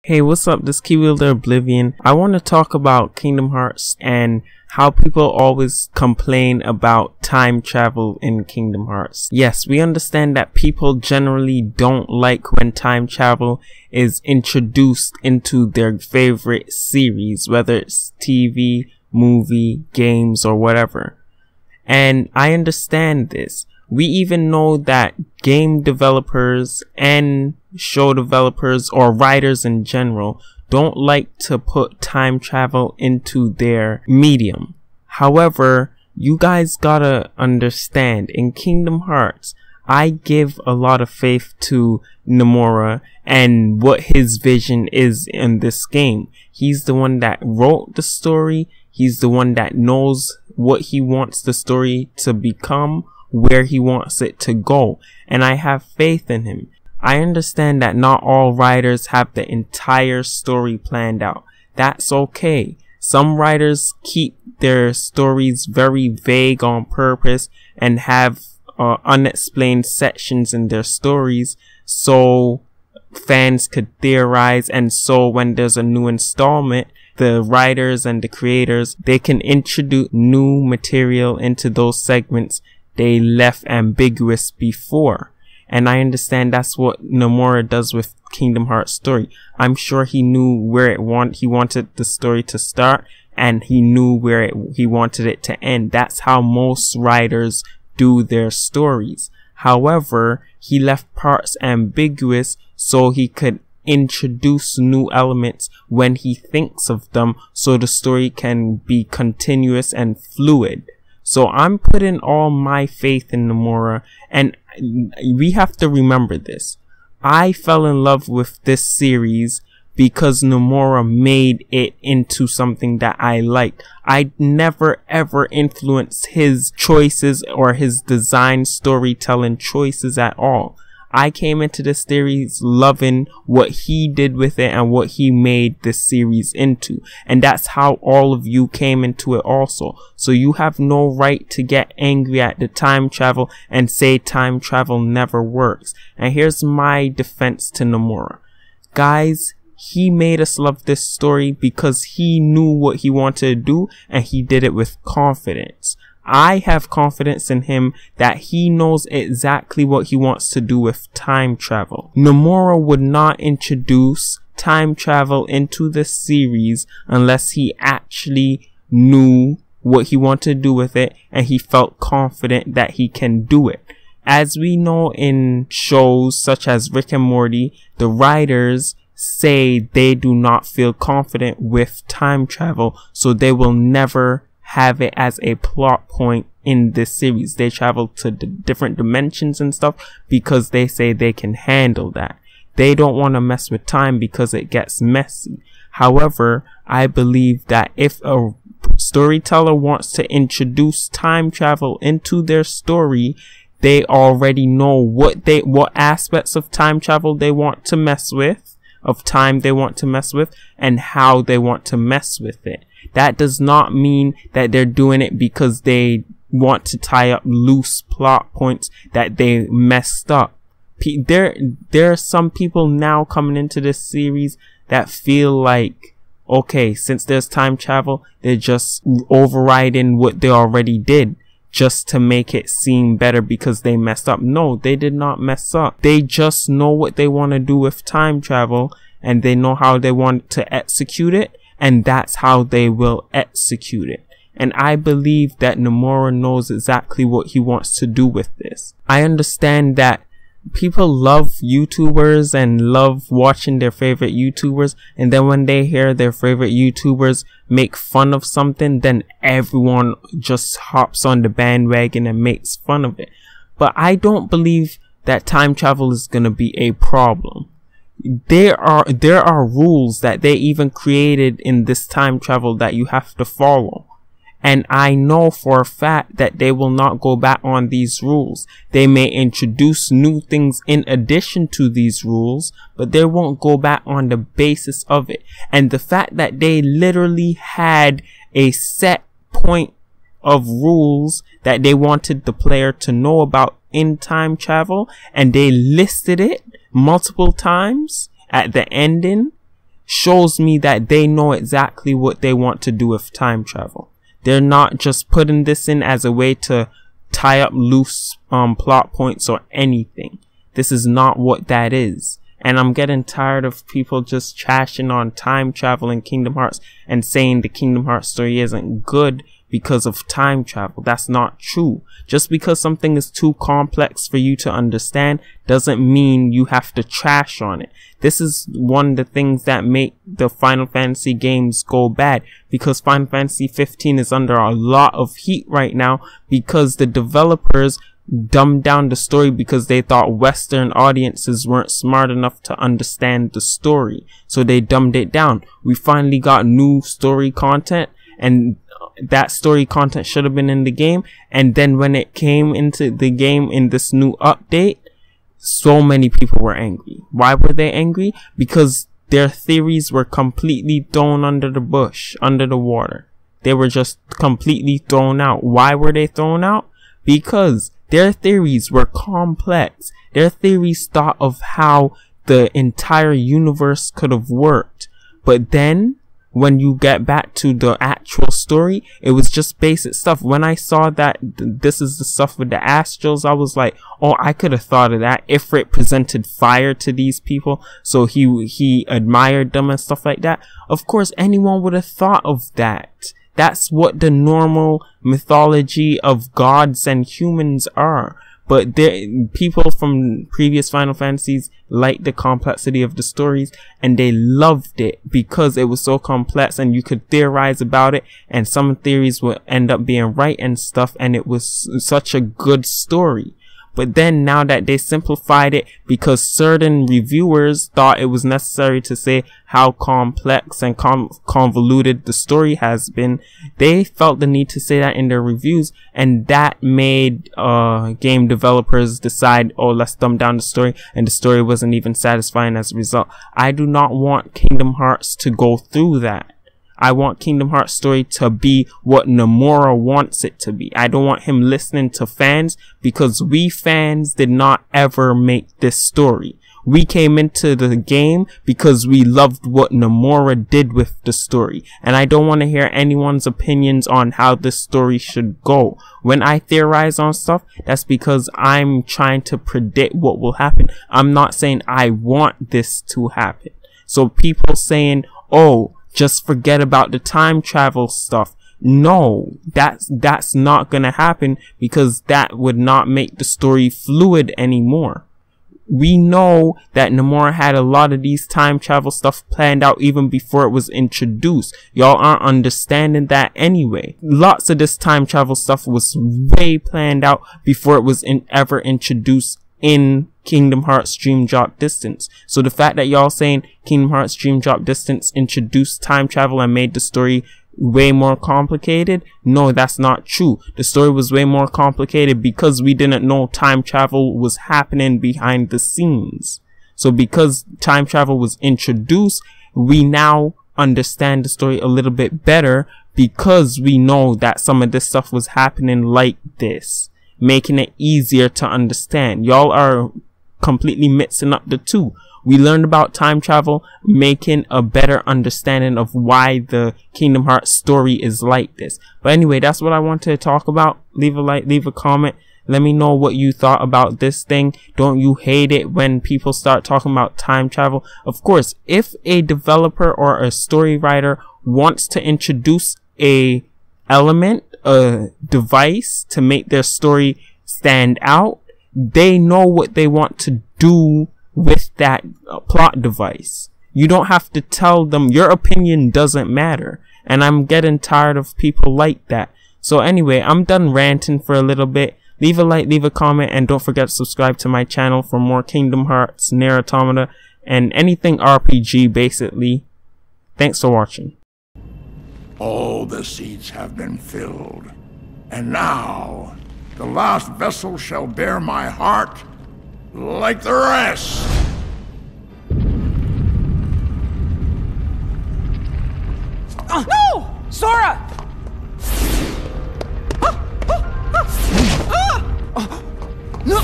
Hey, what's up? This Keywielder Oblivion. I want to talk about Kingdom Hearts and how people always complain about time travel in Kingdom Hearts. Yes, we understand that people generally don't like when time travel is introduced into their favorite series, whether it's TV, movie, games, or whatever. And I understand this. We even know that game developers and show developers or writers in general don't like to put time travel into their medium. However, you guys gotta understand, in Kingdom Hearts, I give a lot of faith to Nomura and what his vision is in this game. He's the one that wrote the story. He's the one that knows what he wants the story to become, where he wants it to go, and I have faith in him. I understand that not all writers have the entire story planned out. That's okay. Some writers keep their stories very vague on purpose and have unexplained sections in their stories so fans could theorize, and so when there's a new installment, the writers and the creators, they can introduce new material into those segments they left ambiguous before. And I understand that's what Nomura does with Kingdom Hearts story. I'm sure he knew where he wanted the story to start, and he knew where he wanted it to end. That's how most writers do their stories. However, he left parts ambiguous so he could introduce new elements when he thinks of them, so the story can be continuous and fluid. So I'm putting all my faith in Nomura, and we have to remember this. I fell in love with this series because Nomura made it into something that I liked. I never ever influenced his choices or his design storytelling choices at all. I came into this series loving what he did with it and what he made this series into. And that's how all of you came into it also. So you have no right to get angry at the time travel and say time travel never works. And here's my defense to Nomura. Guys, he made us love this story because he knew what he wanted to do, and he did it with confidence. I have confidence in him that he knows exactly what he wants to do with time travel. Nomura would not introduce time travel into the series unless he actually knew what he wanted to do with it and he felt confident that he can do it. As we know in shows such as Rick and Morty, the writers say they do not feel confident with time travel, so they will never have it as a plot point in this series. They travel to the different dimensions and stuff because they say they can handle that. They don't want to mess with time because it gets messy. However, I believe that if a storyteller wants to introduce time travel into their story, they already know what aspects of time travel they want to mess with, of time they want to mess with, and how they want to mess with it. That does not mean that they're doing it because they want to tie up loose plot points that they messed up. There are some people now coming into this series that feel like, okay, since there's time travel, they're just overriding what they already did just to make it seem better because they messed up. No, they did not mess up. They just know what they want to do with time travel, and they know how they want to execute it, and that's how they will execute it. And I believe that Nomura knows exactly what he wants to do with this. I understand that people love YouTubers and love watching their favorite YouTubers, and then when they hear their favorite YouTubers make fun of something, then everyone just hops on the bandwagon and makes fun of it. But I don't believe that time travel is going to be a problem. There are rules that they even created in this time travel that you have to follow. And I know for a fact that they will not go back on these rules. They may introduce new things in addition to these rules, but they won't go back on the basis of it. And the fact that they literally had a set point of rules that they wanted the player to know about in time travel, and they listed it multiple times at the ending, shows me that they know exactly what they want to do with time travel. They're not just putting this in as a way to tie up loose plot points or anything. This is not what that is. And I'm getting tired of people just trashing on time travel in Kingdom Hearts and saying the Kingdom Hearts story isn't good because of time travel. That's not true. Just because something is too complex for you to understand doesn't mean you have to trash on it. This is one of the things that make the Final Fantasy games go bad, because Final Fantasy 15 is under a lot of heat right now because the developers dumbed down the story because they thought Western audiences weren't smart enough to understand the story. So they dumbed it down. We finally got new story content, and that story content should have been in the game. And then when it came into the game in this new update, so many people were angry. Why were they angry? Because their theories were completely thrown under the bush, under the water. They were just completely thrown out. Why were they thrown out? Because their theories were complex. Their theories thought of how the entire universe could have worked. But then, when you get back to the actual story, it was just basic stuff. When I saw that this is the stuff with the astrals, I was like, oh, I could have thought of that. Ifrit presented fire to these people, so he admired them and stuff like that. Of course, anyone would have thought of that. That's what the normal mythology of gods and humans are. But people from previous Final Fantasies liked the complexity of the stories, and they loved it because it was so complex and you could theorize about it, and some theories would end up being right and stuff, and it was such a good story. But then now that they simplified it because certain reviewers thought it was necessary to say how complex and convoluted the story has been, they felt the need to say that in their reviews, and that made game developers decide, oh, let's dumb down the story, and the story wasn't even satisfying as a result. I do not want Kingdom Hearts to go through that. I want Kingdom Hearts story to be what Nomura wants it to be. I don't want him listening to fans, because we fans did not ever make this story. We came into the game because we loved what Nomura did with the story. And I don't want to hear anyone's opinions on how this story should go. When I theorize on stuff, that's because I'm trying to predict what will happen. I'm not saying I want this to happen. So people saying, oh, just forget about the time travel stuff. No, that's not gonna happen, because that would not make the story fluid anymore. We know that Nomura had a lot of these time travel stuff planned out even before it was introduced. Y'all aren't understanding that anyway. Lots of this time travel stuff was way planned out before it was ever introduced in Kingdom Hearts Dream Drop Distance. So the fact that y'all saying Kingdom Hearts Dream Drop Distance introduced time travel and made the story way more complicated, no, that's not true. The story was way more complicated because we didn't know time travel was happening behind the scenes. So because time travel was introduced, we now understand the story a little bit better, because we know that some of this stuff was happening like this, making it easier to understand. Y'all are completely mixing up the two. We learned about time travel, making a better understanding of why the Kingdom Hearts story is like this. But anyway, that's what I wanted to talk about. Leave a like, leave a comment. Let me know what you thought about this thing. Don't you hate it when people start talking about time travel? Of course, if a developer or a story writer wants to introduce a element, a device to make their story stand out, they know what they want to do with that plot device. You don't have to tell them. Your opinion doesn't matter, and I'm getting tired of people like that. So anyway, I'm done ranting for a little bit. Leave a like, leave a comment, and don't forget to subscribe to my channel for more Kingdom Hearts, Nier Automata, and anything RPG basically. Thanks for watching. All the seats have been filled, and now the last vessel shall bear my heart like the rest. No! Sora! No!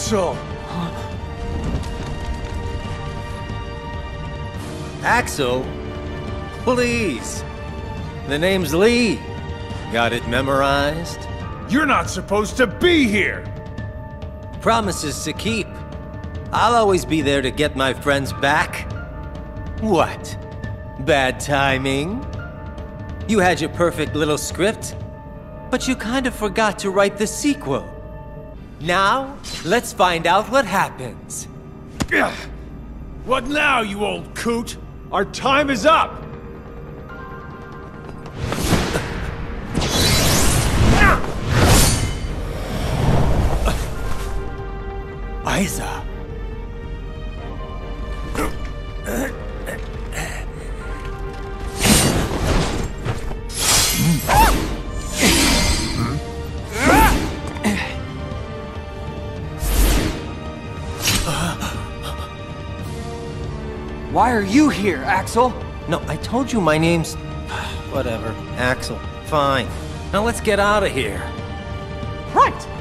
Axel! Axel? Please. The name's Lee. Got it memorized? You're not supposed to be here! Promises to keep. I'll always be there to get my friends back. What? Bad timing? You had your perfect little script, but you kind of forgot to write the sequel. Now, let's find out what happens. Ugh. What now, you old coot? Our time is up! Isa. Why are you here, Axel? No, I told you my name's... Whatever. Axel. Fine. Now let's get out of here. Right!